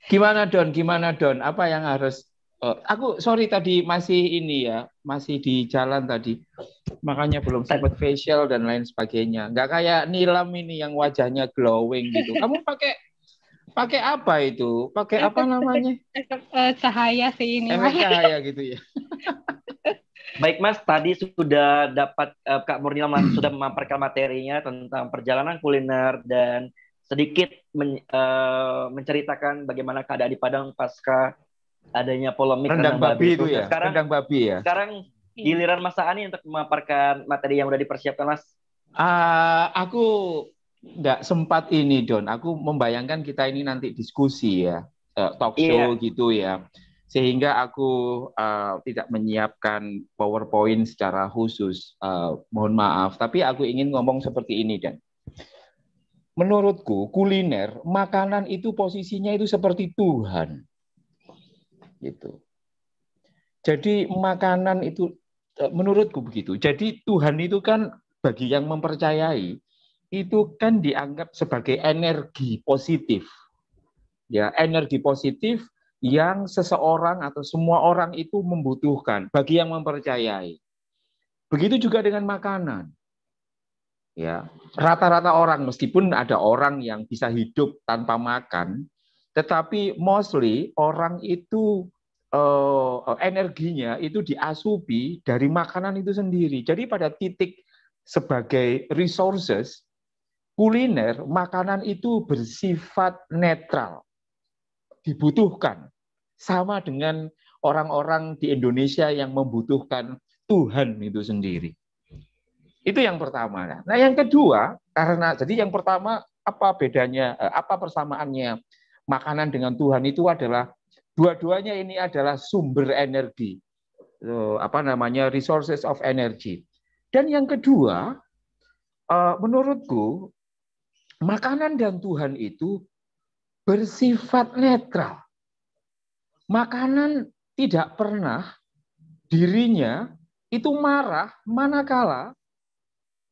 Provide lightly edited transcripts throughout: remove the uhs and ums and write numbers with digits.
Gimana Don? Gimana Don? Apa yang harus aku sorry tadi masih ini ya, masih di jalan tadi. Makanya belum sempat facial dan lain sebagainya. Nggak kayak Nilam ini yang wajahnya glowing gitu. Kamu pakai pakai apa itu? Pakai apa namanya? Efek cahaya sih ini Efek Mas. cahaya gitu ya. Baik Mas, tadi sudah dapat Kak Murnil sudah memaparkan materinya tentang perjalanan kuliner dan sedikit menceritakan bagaimana keadaan di Padang pasca adanya polemik Rendang rendang babi babi itu itu. Nah, ya. Rendang babi ya. sekarang Iya. giliran Mas Ani untuk memaparkan materi yang sudah dipersiapkan Mas. Aku nggak sempat ini Don. Aku membayangkan kita ini nanti diskusi ya, talk show Iya, gitu ya. Sehingga aku tidak menyiapkan PowerPoint secara khusus. Mohon maaf. Tapi aku ingin ngomong seperti ini Dan. Menurutku kuliner, makanan itu posisinya itu seperti Tuhan. Gitu. Jadi makanan itu menurutku begitu. Jadi Tuhan itu kan bagi yang mempercayai itu kan dianggap sebagai energi positif. Ya, energi positif yang seseorang atau semua orang itu membutuhkan bagi yang mempercayai. Begitu juga dengan makanan. Ya, rata-rata orang meskipun ada orang yang bisa hidup tanpa makan, tetapi mostly orang itu energinya itu diasupi dari makanan itu sendiri. Jadi pada titik sebagai resources kuliner, makanan itu bersifat netral, dibutuhkan. Sama dengan orang-orang di Indonesia yang membutuhkan Tuhan itu sendiri. Itu yang pertama. Nah, yang kedua, karena jadi yang pertama apa bedanya, apa persamaannya makanan dengan Tuhan itu adalah dua-duanya ini adalah sumber energi, apa namanya resources of energy. Dan yang kedua, menurutku makanan dan Tuhan itu bersifat netral. Makanan tidak pernah dirinya itu marah manakala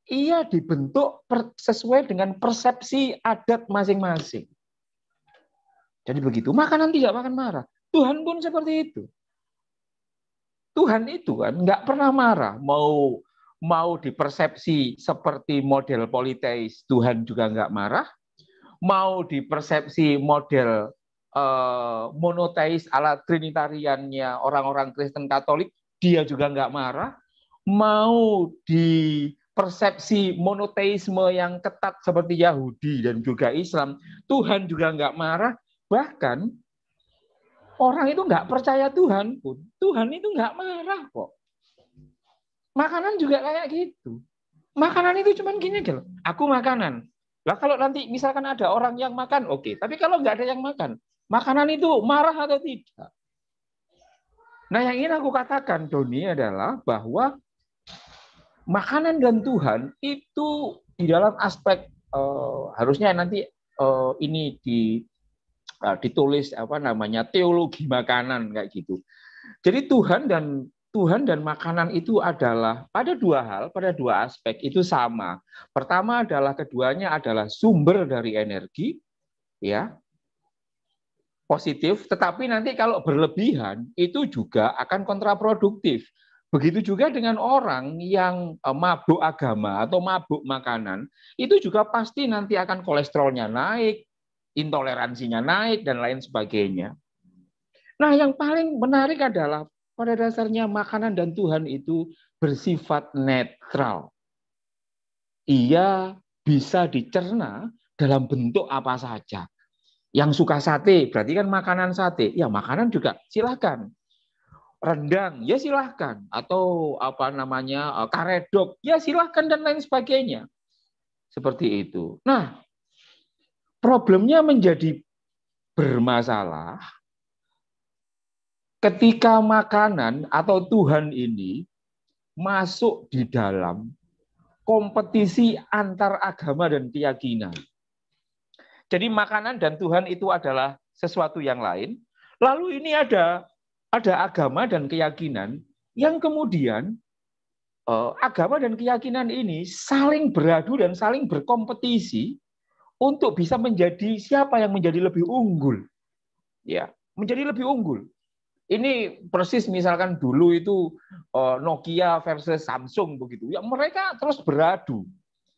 ia dibentuk sesuai dengan persepsi adat masing-masing. Jadi begitu, makanan tidak makan marah. Tuhan pun seperti itu. Tuhan itu kan nggak pernah marah. Mau dipersepsi seperti model politeis, Tuhan juga nggak marah. Mau dipersepsi model monoteis ala trinitariannya orang-orang Kristen Katolik, dia juga nggak marah. Mau di persepsi monoteisme yang ketat seperti Yahudi dan juga Islam, Tuhan juga nggak marah. Bahkan orang itu nggak percaya Tuhan pun, Tuhan itu nggak marah kok. Makanan juga kayak gitu. Makanan itu cuma gini aja loh. Aku makanan. Lah kalau nanti misalkan ada orang yang makan, oke. Tapi kalau nggak ada yang makan, makanan itu marah atau tidak? Nah yang ingin aku katakan, Doni, adalah bahwa makanan dan Tuhan itu di dalam aspek harusnya nanti ini ditulis apa namanya teologi makanan kayak gitu. Jadi Tuhan dan makanan itu adalah pada dua hal, pada dua aspek itu sama. Pertama adalah keduanya adalah sumber dari energi, ya positif. Tetapi nanti kalau berlebihan itu juga akan kontraproduktif. Begitu juga dengan orang yang mabuk agama atau mabuk makanan, itu juga pasti nanti akan kolesterolnya naik, intoleransinya naik, dan lain sebagainya. Nah, yang paling menarik adalah pada dasarnya makanan dan Tuhan itu bersifat netral. Ia bisa dicerna dalam bentuk apa saja. Yang suka sate, berarti kan makanan sate. Ya, makanan juga silahkan. Rendang, ya silahkan. Atau apa namanya, karedok, ya silahkan dan lain sebagainya. Seperti itu. Nah, problemnya menjadi bermasalah ketika makanan atau Tuhan ini masuk di dalam kompetisi antar agama dan keyakinan. Jadi makanan dan Tuhan itu adalah sesuatu yang lain. Lalu ini ada agama dan keyakinan yang kemudian agama dan keyakinan ini saling beradu dan saling berkompetisi untuk bisa menjadi siapa yang menjadi lebih unggul. Ya, menjadi lebih unggul. Ini persis misalkan dulu itu Nokia versus Samsung begitu. Ya mereka terus beradu.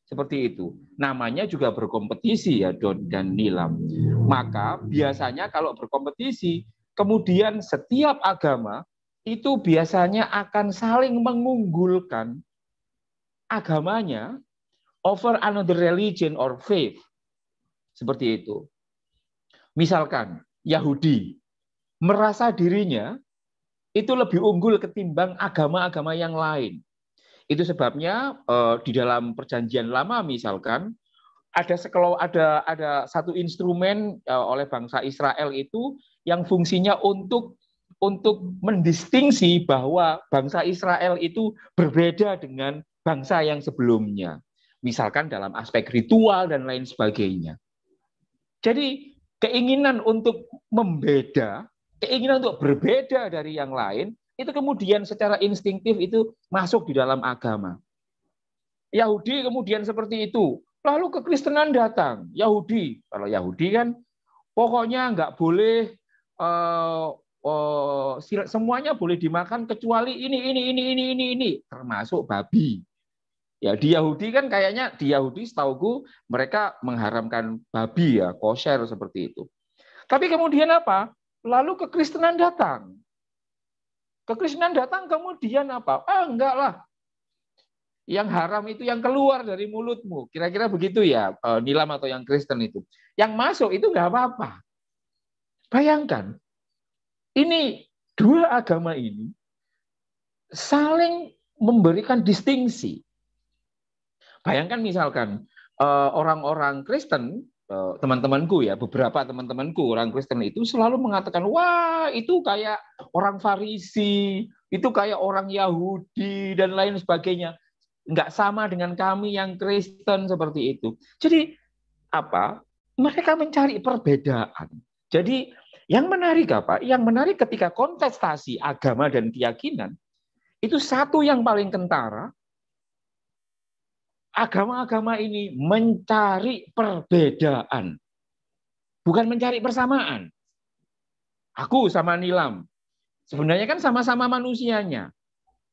Seperti itu. Namanya juga berkompetisi ya Don dan Nilam. Maka biasanya kalau berkompetisi, kemudian setiap agama itu biasanya akan saling mengunggulkan agamanya over another religion or faith. Seperti itu. Misalkan Yahudi merasa dirinya itu lebih unggul ketimbang agama-agama yang lain. Itu sebabnya di dalam Perjanjian Lama misalkan ada satu instrumen oleh bangsa Israel itu yang fungsinya untuk mendistingsi bahwa bangsa Israel itu berbeda dengan bangsa yang sebelumnya. Misalkan dalam aspek ritual dan lain sebagainya. Jadi keinginan untuk membeda, keinginan untuk berbeda dari yang lain, itu kemudian secara instingtif itu masuk di dalam agama. Yahudi kemudian seperti itu. Lalu kekristenan datang. Yahudi, kalau Yahudi kan pokoknya nggak boleh semuanya boleh dimakan kecuali ini, termasuk babi. Ya di Yahudi kan kayaknya di Yahudi setauku mereka mengharamkan babi ya, kosher seperti itu. Tapi kemudian apa? Lalu kekristenan datang. Kekristenan datang kemudian apa? Enggak lah. Yang haram itu yang keluar dari mulutmu. Kira-kira begitu ya, Nilam atau yang Kristen itu. Yang masuk itu nggak apa-apa. Bayangkan, ini dua agama ini saling memberikan distingsi. Bayangkan misalkan orang-orang Kristen, teman-temanku ya, beberapa teman-temanku orang Kristen itu selalu mengatakan, wah itu kayak orang Farisi, itu kayak orang Yahudi dan lain sebagainya. Nggak sama dengan kami yang Kristen seperti itu. Jadi apa? Mereka mencari perbedaan. Jadi yang menarik apa? Yang menarik ketika kontestasi agama dan keyakinan itu satu yang paling kentara. Agama-agama ini mencari perbedaan, bukan mencari persamaan. Aku sama Nilam, sebenarnya kan sama-sama manusianya,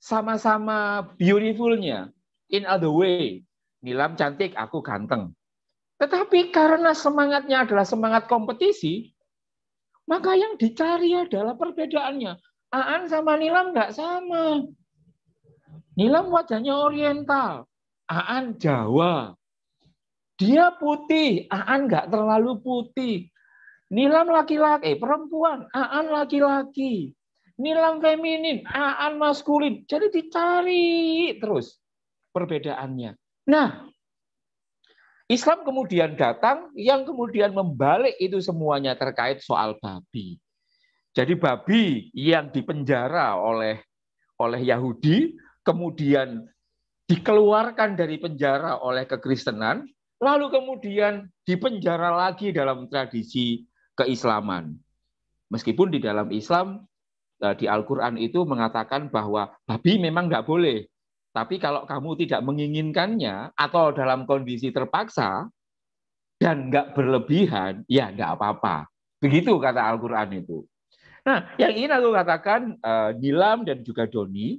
sama-sama beautifulnya, in other way. Nilam cantik, aku ganteng. Tetapi karena semangatnya adalah semangat kompetisi, maka yang dicari adalah perbedaannya. Aan sama Nilam nggak sama. Nilam wajahnya oriental. Aan Jawa. Dia putih, Aan nggak terlalu putih. Nilam laki-laki, perempuan, Aan laki-laki. Nilam feminin, Aan maskulin. Jadi dicari terus perbedaannya. Nah, Islam kemudian datang yang kemudian membalik itu semuanya terkait soal babi. Jadi babi yang dipenjara oleh Yahudi, kemudian dikeluarkan dari penjara oleh kekristenan, lalu kemudian dipenjara lagi dalam tradisi keislaman. Meskipun di dalam Islam, di Al-Quran itu mengatakan bahwa babi memang nggak boleh. Tapi kalau kamu tidak menginginkannya atau dalam kondisi terpaksa dan nggak berlebihan, ya nggak apa-apa. Begitu kata Al-Quran itu. Nah, yang ingin aku katakan, Nilam dan juga Doni,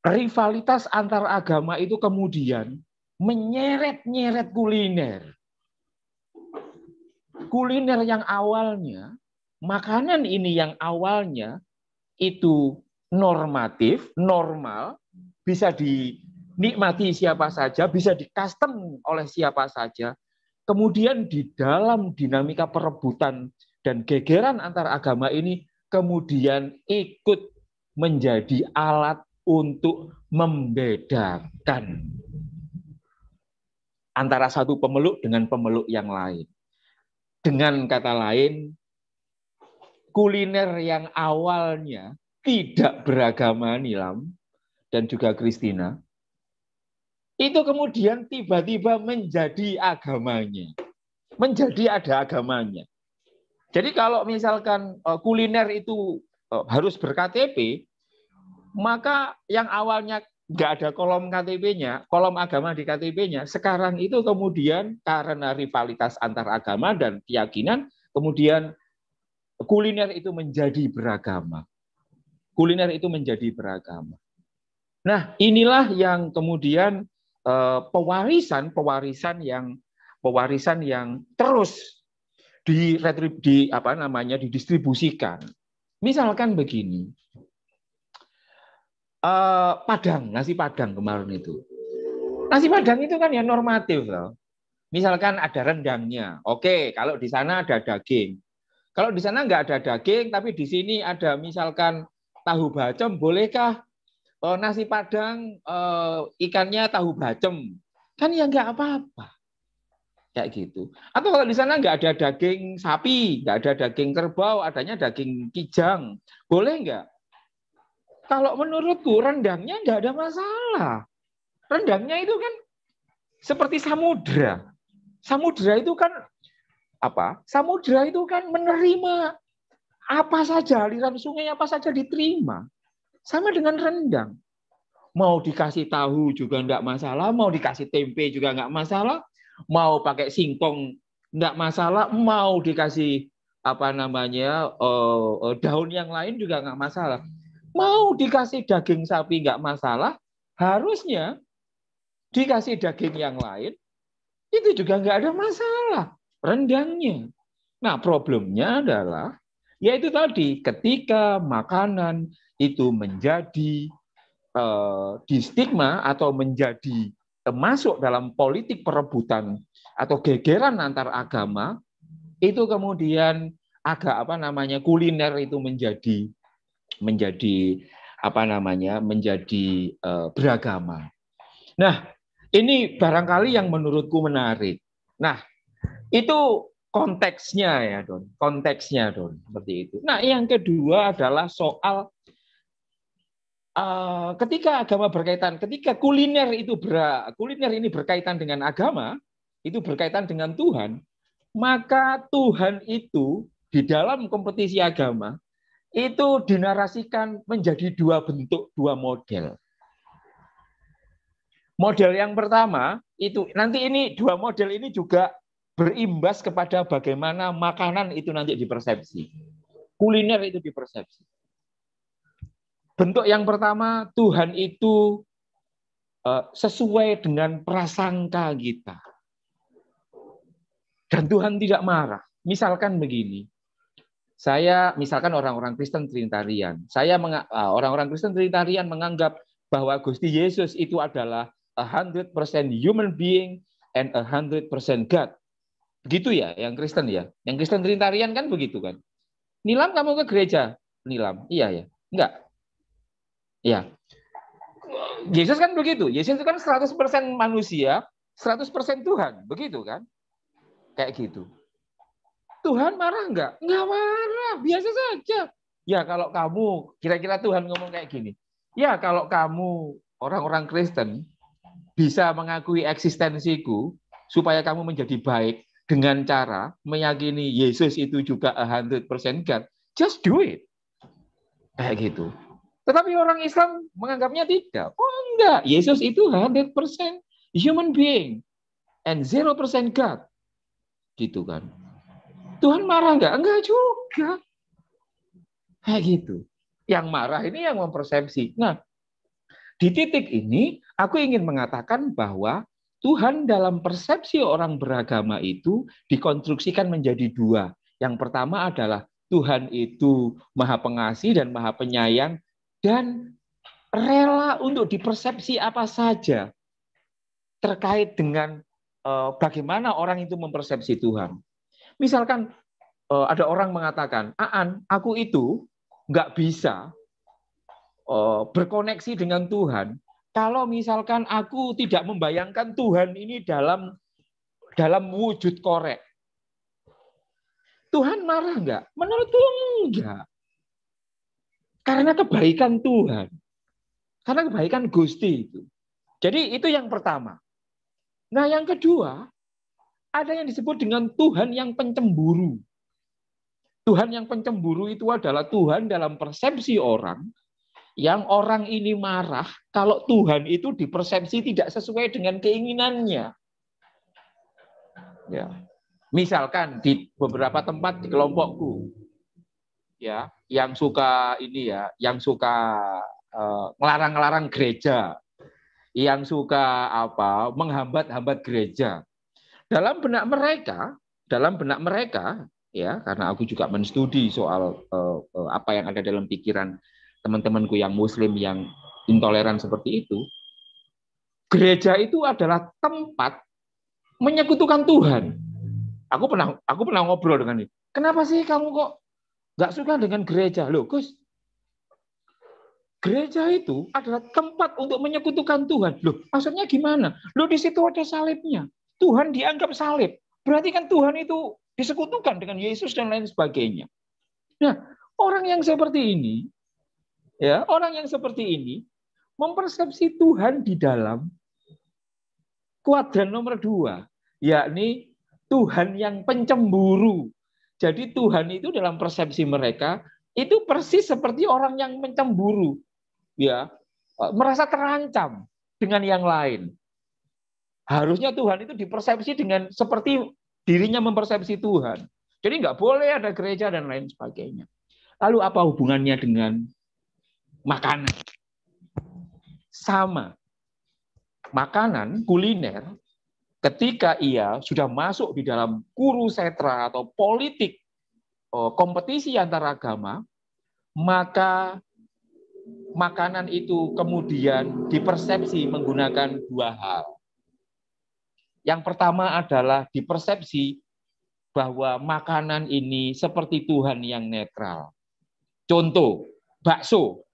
rivalitas antar agama itu kemudian menyeret-nyeret kuliner. Kuliner yang awalnya, makanan ini yang awalnya itu normatif, normal, bisa dinikmati siapa saja, bisa di-custom oleh siapa saja. Kemudian di dalam dinamika perebutan dan gegeran antar agama ini kemudian ikut menjadi alat untuk membedakan antara satu pemeluk dengan pemeluk yang lain. Dengan kata lain, kuliner yang awalnya tidak beragama Nilam dan juga Kristina, itu kemudian tiba-tiba menjadi agamanya. Menjadi ada agamanya. Jadi kalau misalkan kuliner itu harus ber-KTP, maka yang awalnya nggak ada kolom KTP-nya, kolom agama di KTP-nya. Sekarang itu kemudian karena rivalitas antar agama dan keyakinan, kemudian kuliner itu menjadi beragama. Kuliner itu menjadi beragama. Nah, inilah yang kemudian pewarisan yang terus didistribusikan. Misalkan begini, nasi Padang kemarin itu. Nasi Padang itu kan ya normatif loh. Misalkan ada rendangnya, oke. Kalau di sana ada daging. Kalau di sana nggak ada daging, tapi di sini ada misalkan tahu bacem, bolehkah nasi Padang ikannya tahu bacem? Kan ya nggak apa-apa. Kayak gitu. Atau kalau di sana nggak ada daging sapi, nggak ada daging kerbau, adanya daging kijang, boleh nggak? Kalau menurutku rendangnya nggak ada masalah. Rendangnya itu kan seperti samudra. Samudra itu kan apa? Samudra itu kan menerima apa saja, aliran sungai apa saja diterima. Sama dengan rendang. Mau dikasih tahu juga nggak masalah, mau dikasih tempe juga nggak masalah, mau pakai singkong nggak masalah, mau dikasih daun yang lain juga nggak masalah. Mau dikasih daging sapi nggak masalah, harusnya dikasih daging yang lain itu juga nggak ada masalah rendangnya. Nah, problemnya adalah yaitu tadi ketika makanan itu menjadi di stigma atau menjadi masuk dalam politik perebutan atau gegeran antar agama, itu kemudian agak kuliner itu menjadi beragama. Nah, ini barangkali yang menurutku menarik. Nah, itu konteksnya ya, Don. Konteksnya, Don, seperti itu. Nah, yang kedua adalah soal ketika agama berkaitan, ketika kuliner ini berkaitan dengan agama, itu berkaitan dengan Tuhan, maka Tuhan itu di dalam kompetisi agama itu dinarasikan menjadi dua bentuk, dua model. Model yang pertama itu nanti ini dua model ini juga berimbas kepada bagaimana makanan itu nanti dipersepsi. Kuliner itu dipersepsi. Bentuk yang pertama, Tuhan itu sesuai dengan prasangka kita. Dan Tuhan tidak marah. Misalkan begini, misalkan orang-orang Kristen Trinitarian, orang-orang Kristen Trinitarian menganggap bahwa Gusti Yesus itu adalah 100% human being and 100% God. Begitu ya, yang Kristen ya. Yang Kristen Trinitarian kan begitu kan. Nilam, kamu ke gereja? Nilam, iya ya. Enggak. Ya. Yesus kan begitu. Yesus itu kan 100% manusia, 100% Tuhan. Begitu kan? Kayak gitu. Tuhan marah enggak? Enggak marah, biasa saja. Ya kalau kamu, kira-kira Tuhan ngomong kayak gini. Ya kalau kamu orang-orang Kristen bisa mengakui eksistensiku supaya kamu menjadi baik dengan cara meyakini Yesus itu juga 100% God, just do it. Kayak gitu. Tetapi orang Islam menganggapnya tidak. Oh enggak, Yesus itu 100% human being and 0% God. Gitu kan. Tuhan marah enggak? Enggak juga. Kayak gitu. Yang marah ini yang mempersepsi. Nah, di titik ini aku ingin mengatakan bahwa Tuhan dalam persepsi orang beragama itu dikonstruksikan menjadi dua. Yang pertama adalah Tuhan itu Maha Pengasih dan Maha Penyayang dan rela untuk dipersepsi apa saja terkait dengan bagaimana orang itu mempersepsi Tuhan. Misalkan ada orang mengatakan, Aan, aku itu nggak bisa berkoneksi dengan Tuhan kalau misalkan aku tidak membayangkan Tuhan ini dalam wujud korek. Tuhan marah nggak? Menurutku enggak. Karena kebaikan Tuhan. Karena kebaikan Gusti itu. Jadi itu yang pertama. Nah yang kedua, ada yang disebut dengan Tuhan yang pencemburu. Tuhan yang pencemburu itu adalah Tuhan dalam persepsi orang Yang orang ini marah kalau Tuhan itu dipersepsi tidak sesuai dengan keinginannya. Ya. Misalkan di beberapa tempat di kelompokku, ya, yang suka ini ya, yang suka ngelarang-larang gereja, yang suka menghambat-hambat gereja. Dalam benak mereka, ya, karena aku juga menstudi soal apa yang ada dalam pikiran teman-temanku yang Muslim yang intoleran seperti itu, gereja itu adalah tempat menyekutukan Tuhan. Aku pernah ngobrol dengan dia. Kenapa sih kamu kok nggak suka dengan gereja? Loh, Gus, gereja itu adalah tempat untuk menyekutukan Tuhan. Loh, maksudnya gimana? Loh, di situ ada salibnya. Tuhan dianggap salib. Berarti kan Tuhan itu disekutukan dengan Yesus dan lain sebagainya. Nah, orang yang seperti ini, ya, orang yang seperti ini mempersepsi Tuhan di dalam kuadran nomor 2, yakni Tuhan yang pencemburu. Jadi Tuhan itu dalam persepsi mereka itu persis seperti orang yang mencemburu, ya, merasa terancam dengan yang lain. Harusnya Tuhan itu dipersepsi dengan seperti dirinya mempersepsi Tuhan. Jadi nggak boleh ada gereja dan lain sebagainya. Lalu apa hubungannya dengan makanan? Sama. Makanan, kuliner, ketika ia sudah masuk di dalam kurusetra atau politik kompetisi antar agama, maka makanan itu kemudian dipersepsi menggunakan 2 hal. Yang pertama adalah dipersepsi bahwa makanan ini seperti Tuhan yang netral. Contoh, bakso.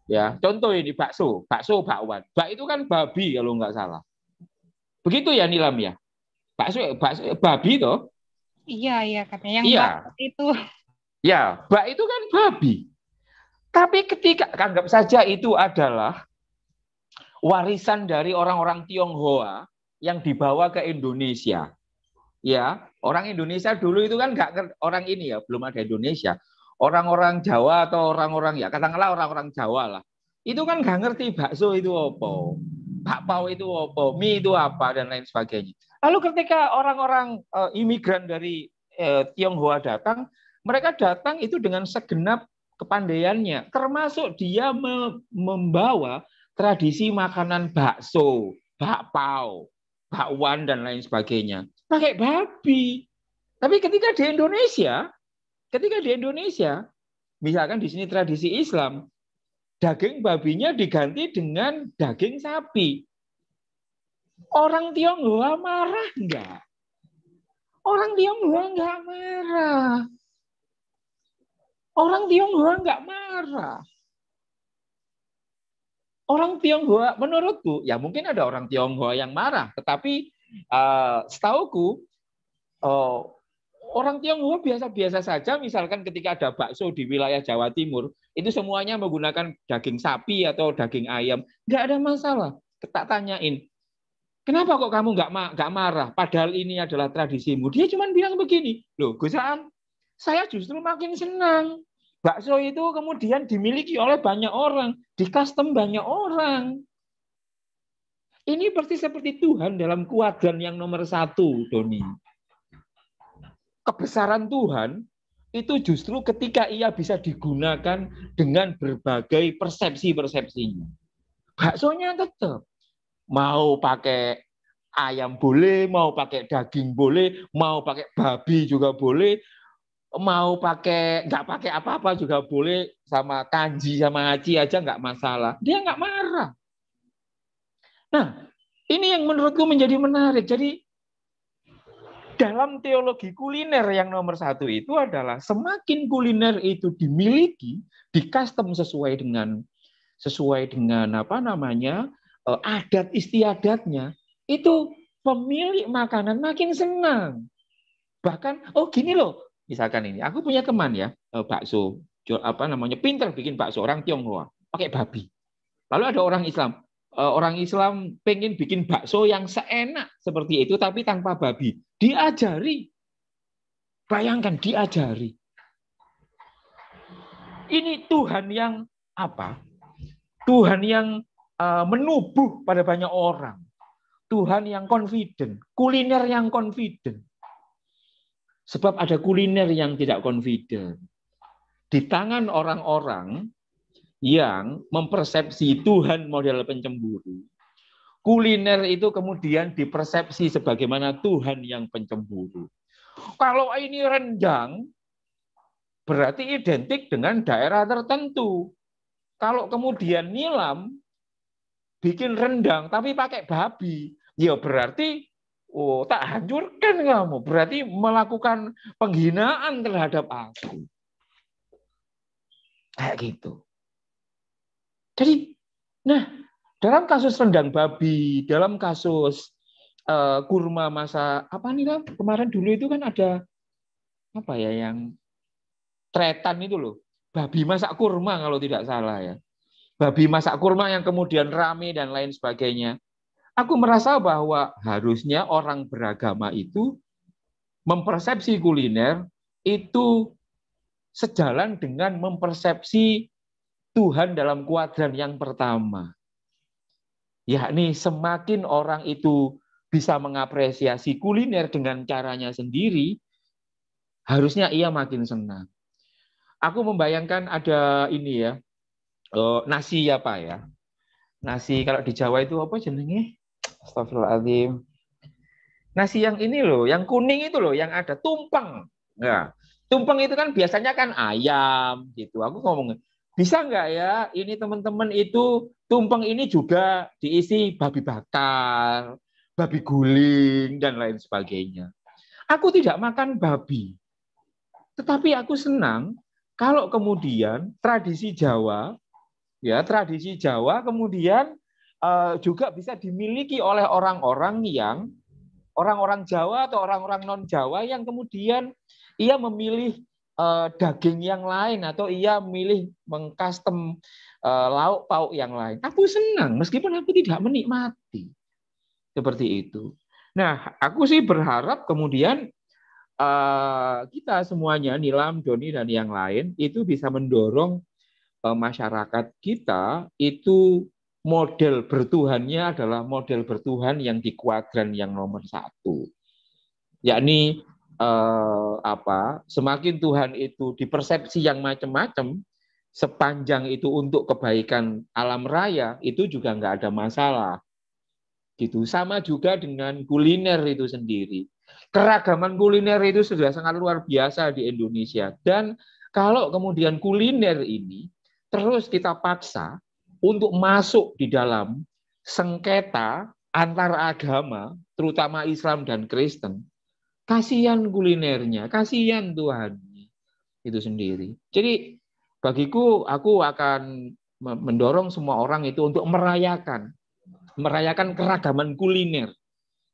Ya, contoh ini bakso bakwan. Bak itu kan babi kalau nggak salah. Begitu ya Nilam ya? Bakso babi toh? Iya katanya yang iya. bak itu. Ya, bak itu kan babi. Tapi ketika anggap saja itu adalah warisan dari orang-orang Tionghoa yang dibawa ke Indonesia. Ya, orang Indonesia dulu itu kan nggak, orang ini ya, belum ada Indonesia. Orang-orang Jawa atau orang-orang, ya katakanlah orang-orang Jawa lah. Itu kan nggak ngerti bakso itu apa, bakpao itu apa, mie itu apa, dan lain sebagainya. Lalu ketika orang-orang imigran dari Tionghoa datang, mereka datang itu dengan segenap kepandaiannya, termasuk dia membawa tradisi makanan bakso, bakpao, bakwan, dan lain sebagainya. Pakai babi. Tapi ketika di Indonesia, misalkan di sini tradisi Islam, daging babinya diganti dengan daging sapi. Orang Tionghoa marah enggak? Orang Tionghoa enggak marah. Orang Tionghoa enggak marah. Orang Tionghoa, menurutku, ya mungkin ada orang Tionghoa yang marah, tetapi setauku orang Tionghoa biasa-biasa saja. Misalkan ketika ada bakso di wilayah Jawa Timur, itu semuanya menggunakan daging sapi atau daging ayam, nggak ada masalah. Tak tanyain, kenapa kok kamu nggak marah? Padahal ini adalah tradisimu. Dia cuma bilang begini, loh Gusaan, saya justru makin senang. Bakso itu kemudian dimiliki oleh banyak orang, di custom banyak orang. Ini persis seperti Tuhan dalam kuadran yang nomor 1, Doni. Kebesaran Tuhan itu justru ketika ia bisa digunakan dengan berbagai persepsi-persepsinya. Baksonya tetap. Mau pakai ayam boleh, mau pakai daging boleh, mau pakai babi juga boleh, mau pakai nggak pakai apa-apa juga boleh, sama kanji sama haji aja nggak masalah. Dia nggak marah. Nah, ini yang menurutku menjadi menarik. Jadi dalam teologi kuliner yang nomor 1 itu adalah semakin kuliner itu dimiliki, di custom sesuai dengan adat istiadatnya, itu pemilik makanan makin senang. Bahkan gini loh, misalkan ini, aku punya teman ya, bakso, pinter bikin bakso, orang Tionghoa, pakai babi. Lalu ada orang Islam pengen bikin bakso yang seenak seperti itu tapi tanpa babi. Diajari. Bayangkan, diajari. Ini Tuhan yang apa? Tuhan yang menubuh pada banyak orang. Tuhan yang confident, kuliner yang confident. Sebab ada kuliner yang tidak confident. Di tangan orang-orang yang mempersepsi Tuhan model pencemburu. Kuliner itu kemudian dipersepsi sebagaimana Tuhan yang pencemburu. Kalau ini rendang, berarti identik dengan daerah tertentu. Kalau kemudian nilam, bikin rendang tapi pakai babi, ya berarti tak hancurkan kamu. Berarti melakukan penghinaan terhadap aku. Kayak gitu. Jadi, nah, dalam kasus rendang babi, dalam kasus kurma masa apa nih lah kemarin dulu itu kan ada apa ya yang tretan itu loh, babi masak kurma kalau tidak salah ya, babi masak kurma yang kemudian rame dan lain sebagainya. Aku merasa bahwa harusnya orang beragama itu mempersepsi kuliner itu sejalan dengan mempersepsi Tuhan dalam kuadran yang pertama. Yakni semakin orang itu bisa mengapresiasi kuliner dengan caranya sendiri, harusnya ia makin senang. Aku membayangkan ada ini ya, nasi apa ya? Nasi kalau di Jawa itu apa jenenge? Astagfirullahaladzim. Nasi yang ini loh, yang kuning itu loh, yang ada tumpeng. Nah, tumpeng itu kan biasanya kan ayam gitu. Aku ngomong, bisa nggak ya ini teman-teman itu tumpeng ini juga diisi babi bakar, babi guling, dan lain sebagainya. Aku tidak makan babi. Tetapi aku senang kalau kemudian tradisi Jawa kemudian juga bisa dimiliki oleh orang-orang Jawa atau orang-orang non-Jawa yang kemudian ia memilih daging yang lain atau ia memilih mengcustom lauk pauk yang lain. Aku senang meskipun aku tidak menikmati. Seperti itu. Nah, aku sih berharap kemudian kita semuanya, Nilam, Doni, dan yang lain, itu bisa mendorong masyarakat kita itu model bertuhannya adalah model bertuhan yang di kuadran yang nomor 1. Yakni semakin Tuhan itu dipersepsi yang macam-macam, sepanjang itu untuk kebaikan alam raya, itu juga nggak ada masalah. Gitu. Sama juga dengan kuliner itu sendiri. Keragaman kuliner itu sudah sangat luar biasa di Indonesia. Dan kalau kemudian kuliner ini terus kita paksa untuk masuk di dalam sengketa antar agama, terutama Islam dan Kristen, kasihan kulinernya, kasihan Tuhannya itu sendiri. Jadi bagiku, aku akan mendorong semua orang itu untuk merayakan keragaman kuliner.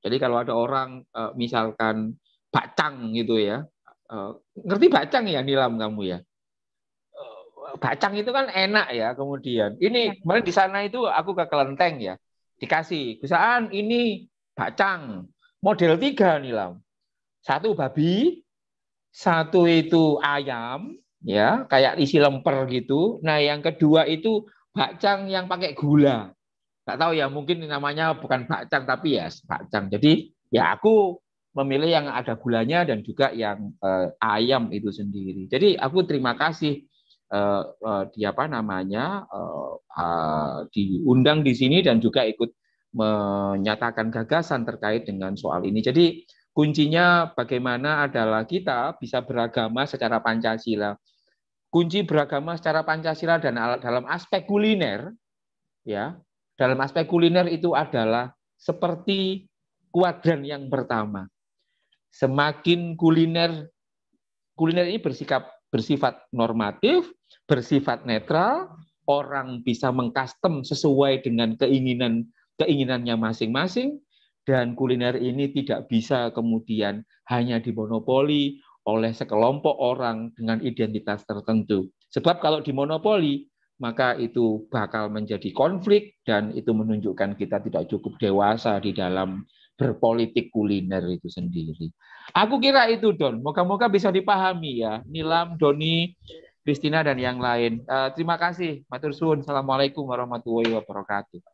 Jadi kalau ada orang misalkan bacang gitu ya, ngerti bacang ya Nilam kamu ya? Bacang itu kan enak ya. Kemudian ini kemarin di sana itu aku ke Kelenteng ya, dikasih bisaan ini bacang model 3 Nilam. 1 babi, 1 itu ayam ya, kayak isi lemper gitu. Nah yang kedua itu bacang yang pakai gula. Nggak tahu ya, mungkin namanya bukan bakcang tapi ya bakcang. Jadi ya aku memilih yang ada gulanya dan juga yang ayam itu sendiri. Jadi aku terima kasih diundang di sini dan juga ikut menyatakan gagasan terkait dengan soal ini. Jadi kuncinya bagaimana adalah kita bisa beragama secara Pancasila. Kunci beragama secara Pancasila dan dalam aspek kuliner ya. Dalam aspek kuliner itu adalah seperti kuadran yang pertama. Semakin kuliner ini bersifat normatif, bersifat netral, orang bisa mengcustom sesuai dengan keinginannya masing-masing, dan kuliner ini tidak bisa kemudian hanya dimonopoli oleh sekelompok orang dengan identitas tertentu. Sebab kalau dimonopoli, maka itu bakal menjadi konflik dan itu menunjukkan kita tidak cukup dewasa di dalam berpolitik kuliner itu sendiri. Aku kira itu Don, moga-moga bisa dipahami ya Nilam, Doni, Christina dan yang lain. Terima kasih. Matur suwun. Assalamualaikum warahmatullahi wabarakatuh.